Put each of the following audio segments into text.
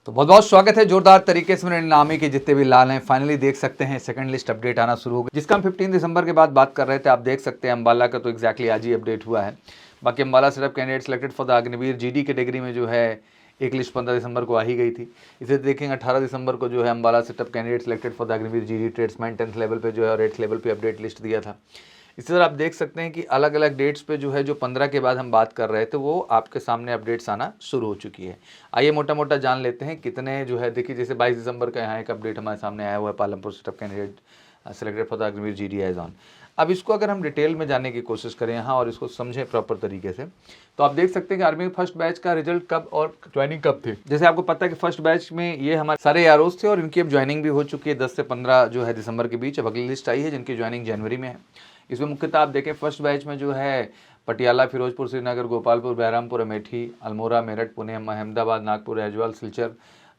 तो बहुत बहुत स्वागत है जोरदार तरीके से मेरे नामी के जितने भी लाल हैं फाइनली देख सकते हैं सेकंड लिस्ट अपडेट आना शुरू हो गया, जिसका हम 15 दिसंबर के बाद बात कर रहे थे। आप देख सकते हैं अम्बाला का तो एग्जैक्टली आज ही अपडेट हुआ है। बाकी Ambala setup candidate selected for the Agniveer GD category में जो है एक लिस्ट 15 दिसंबर को आ ही गई थी। इसे देखेंगे 18 दिसंबर को जो है Ambala setup candidate selected for the Agniveer GD tradesman 10th level पे जो है और 8th लेवल पे अपडेट लिस्ट दिया था। इसी तरह आप देख सकते हैं कि अलग अलग डेट्स पे जो है जो 15 के बाद हम बात कर रहे थे वो आपके सामने अपडेट्स आना शुरू हो चुकी है। आइए मोटा मोटा जान लेते हैं कितने जो है। देखिए जैसे 22 दिसंबर का यहाँ एक अपडेट हमारे सामने आया हुआ है, Palampur setup candidate selected for the Agniveer GD age on. अब इसको अगर हम डिटेल में जानने की कोशिश करें यहाँ और इसको समझें प्रॉपर तरीके से, तो आप देख सकते हैं कि आर्मी फर्स्ट बैच का रिजल्ट कब और ज्वाइनिंग कब थी। जैसे आपको पता है कि फर्स्ट बैच में ये हमारे सारे यारोज थे और इनकी अब ज्वाइनिंग भी हो चुकी है 10 से 15 जो है दिसंबर के बीच। अब अगली लिस्ट आई है जिनकी ज्वाइनिंग जनवरी में है। इसमें मुख्यतः आप देखें फर्स्ट बैच में जो है पटियाला, फिरोजपुर, श्रीनगर, गोपालपुर, बहरामपुर, अमेठी, अल्मोड़ा, मेरठ, पुणे, अहमदाबाद, नागपुर, ऐजवाल, सिलचर,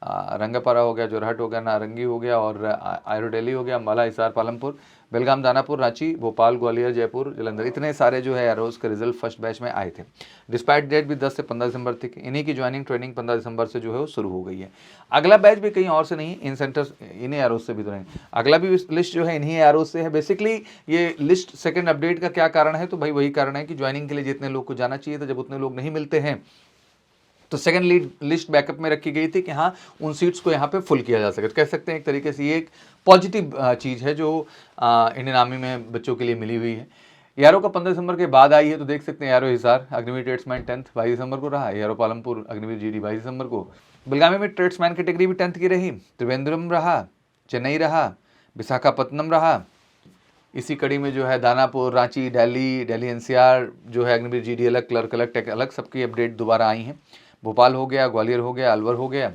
रंगापारा हो गया, जोरहट हो गया, नारंगी हो गया और आयरोडेली हो गया, अम्बाला, हिसार, पालमपुर, बेलगाम, दानापुर, रांची, भोपाल, ग्वालियर, जयपुर, जालंधर, इतने सारे जो है एरोज के रिजल्ट फर्स्ट बैच में आए थे। डिस्पैच डेट भी 10 से 15 दिसंबर थी। इन्हीं की ज्वाइनिंग ट्रेनिंग 15 दिसंबर से जो है वो शुरू हो गई है। अगला बैच भी कहीं और से नहीं, इन सेंटर्स इन्हीं एरोज से भी तो नहीं, अगला भी लिस्ट जो है इन्हीं एरोज से है। बेसिकली ये लिस्ट सेकेंड अपडेट का क्या कारण है, तो भाई वही कारण है कि ज्वाइनिंग के लिए जितने लोग को जाना चाहिए था, जब उतने लोग नहीं मिलते हैं तो सेकंड लिस्ट बैकअप में रखी गई थी कि हाँ उन सीट्स को यहाँ पे फुल किया जा सके। कह सकते हैं एक तरीके से ये एक पॉजिटिव चीज़ है जो इंडियन आर्मी में बच्चों के लिए मिली हुई है। यारो का 15 दिसंबर के बाद आई है, तो देख सकते हैं यारो हिसार अग्निवीर ट्रेड्समैन 10th 22 दिसंबर को रहा, यारो पालमपुर अग्निवीर जीडी 22 दिसंबर को, बेलगामी में ट्रेड्समैन कैटेगरी भी 10th की रही, त्रिवेंद्रम रहा, चेन्नई रहा, विशाखापत्तनम रहा। इसी कड़ी में जो है दानापुर, रांची, दिल्ली एनसीआर जो है अग्निवीर जीडी अलग, क्लर्क अलग, टेक अलग, सबकी अपडेट दोबारा आई हैं। भोपाल हो गया, ग्वालियर हो गया, अलवर हो गया,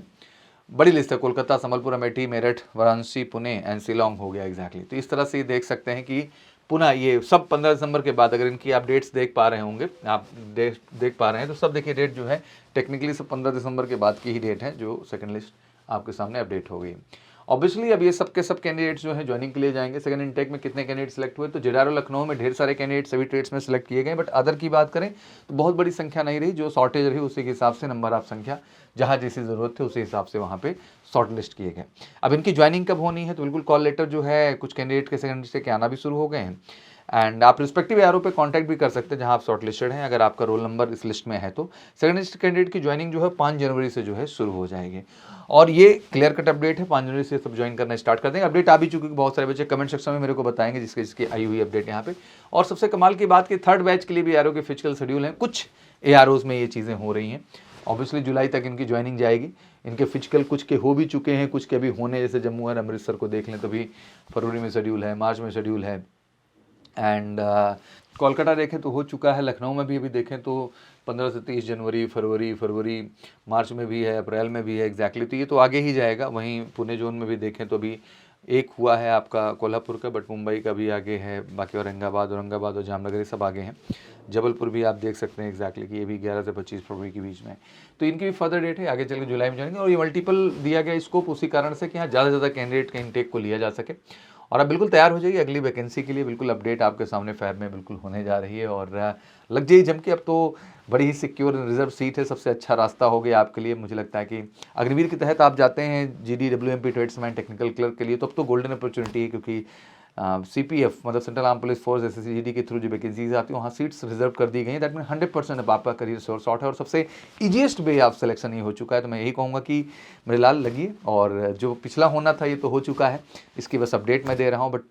बड़ी लिस्ट है, कोलकाता, संबलपुर, अमेठी, मेरठ, वाराणसी, पुणे एंड शिलोंग हो गया एग्जैक्टली। तो इस तरह से ये देख सकते हैं कि पुनः ये सब 15 दिसंबर के बाद अगर इनकी अपडेट्स देख पा रहे होंगे, आप देख पा रहे हैं तो सब देखिए डेट जो है टेक्निकली सब 15 दिसंबर के बाद की ही डेट है जो सेकंड लिस्ट आपके सामने अपडेट हो गई। ऑब्वियसली अब ये सब के सब कैंडिडेट्स जो है ज्वाइनिंग के लिए जाएंगे। सेकंड इनटेक में कितने कैंडिडेट सेलेक्ट हुए, तो जेडारो लखनऊ में ढेर सारे कैंडिडेट सभी ट्रेड्स में सेलेक्ट किए गए, बट अदर की बात करें तो बहुत बड़ी संख्या नहीं रही। जो शॉर्टेज रही उसी के हिसाब से नंबर ऑफ संख्या जहाँ जैसी ज़रूरत थी उसी हिसाब से वहाँ पे शॉर्ट लिस्ट किए गए। अब इनकी ज्वाइनिंग कब होनी है, तो बिल्कुल कॉल लेटर जो है कुछ कैंडिडेट के सेकंड लिस्ट के आना भी शुरू हो गए हैं एंड आप रिस्पेक्टिव एआरओ पे कांटेक्ट भी कर सकते हैं जहां आप शॉर्ट लिस्टेड हैं। अगर आपका रोल नंबर इस लिस्ट में है तो सेकंड लिस्ट कैंडिडेट की ज्वाइनिंग जो है 5 जनवरी से जो है शुरू हो जाएगी और ये क्लियर कट अपडेट है। 5 जनवरी से सब ज्वाइन करना स्टार्ट कर देंगे। अपडेट आ भी चुकी, बहुत सारे बच्चे कमेंट सेक्शन में मेरे को बताएंगे जिसकी आई हुई अपडेट यहाँ पे। और सबसे कमाल की बात कि थर्ड बैच के लिए भी एआरओ के फिजिकल शेड्यूल हैं, कुछ एआरओज में ये चीज़ें हो रही हैं। ऑब्वियसली जुलाई तक इनकी ज्वाइनिंग जाएगी। इनके फिजिकल कुछ के हो भी चुके हैं, कुछ के अभी होने, जैसे जम्मू और अमृतसर को देख लें तो भी फरवरी में शेड्यूल है, मार्च में शेड्यूल है एंड कोलकाता देखें तो हो चुका है। लखनऊ में भी अभी देखें तो 15 से 30 जनवरी, फरवरी, मार्च में भी है, अप्रैल में भी है एग्जैक्टली। तो ये तो आगे ही जाएगा। वहीं पुणे जोन में भी देखें तो अभी एक हुआ है आपका कोल्हापुर का, बट मुंबई का भी आगे है। बाकी औरंगाबाद और जामनगर ये सब आगे हैं। जबलपुर भी आप देख सकते हैं एग्जैक्टली कि ये भी 11 से 25 फरवरी के बीच में। तो इनकी भी फर्दर डेट है, आगे चल के जुलाई में जाएंगे। और ये मल्टीपल दिया गया स्कोप उसी कारण से कि यहाँ ज़्यादा से ज़्यादा कैंडिडेट के इनटेक को लिया जा सके। और अब बिल्कुल तैयार हो जाइए अगली वैकेंसी के लिए। बिल्कुल अपडेट आपके सामने फैब में बिल्कुल होने जा रही है और लग जाइए जम के। अब तो बड़ी ही सिक्योर रिजर्व सीट है, सबसे अच्छा रास्ता हो गया आपके लिए। मुझे लगता है कि अग्निवीर के तहत आप जाते हैं जीडी डब्ल्यूएमपी ट्रेड्समैन टेक्निकल क्लर्क के लिए, तो अब तो गोल्डन अपॉर्चुनिटी है क्योंकि सीपीएफ मतलब central arm police force SSC के थ्रू जो वैकेंसीज आती है वहाँ सीट्स रिजर्व कर दी गई हैं। दैट मीन 100% अब आपका करियर शॉर्ट है और सबसे ईजीएस्ट वे ऑफ सिलेक्शन ये हो चुका है। तो मैं यही कहूँगा कि मेरे लाल लगिए, और जो पिछला होना था ये तो हो चुका है, इसकी बस अपडेट मैं दे रहा हूँ। बट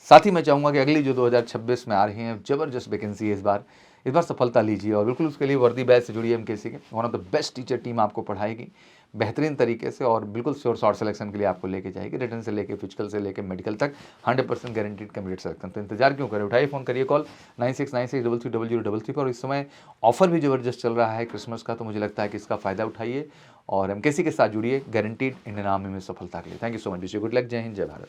साथ ही मैं चाहूँगा कि अगली जो 2026 में आ रही हैं ज़बरदस्त वैकेंसी है, इस बार सफलता लीजिए और बिल्कुल उसके लिए वर्दी बैच से जुड़िए। एमकेसी के one of the best teacher team आपको पढ़ाएगी बेहतरीन तरीके से और बिल्कुल श्योर शॉर्ट सिलेक्शन के लिए आपको लेके जाएगी। रिटर्न से लेके फिजिकल से लेके मेडिकल तक 100% गारंटीड कैंडिडेट सिलेक्शन। तो इंतजार क्यों करें, उठाइए फ़ोन करिए कॉल 9696330033 पर। इस समय ऑफर भी ज़बरदस्त चल रहा है क्रिसमस का, तो मुझे लगता है कि इसका फ़ायदा उठाइए और एमकेसी के साथ जुड़िए, गारंटीड इंडियन आर्मी में सफलता के लिए। Thank you so much, good luck, जय हिंद, जय भारत।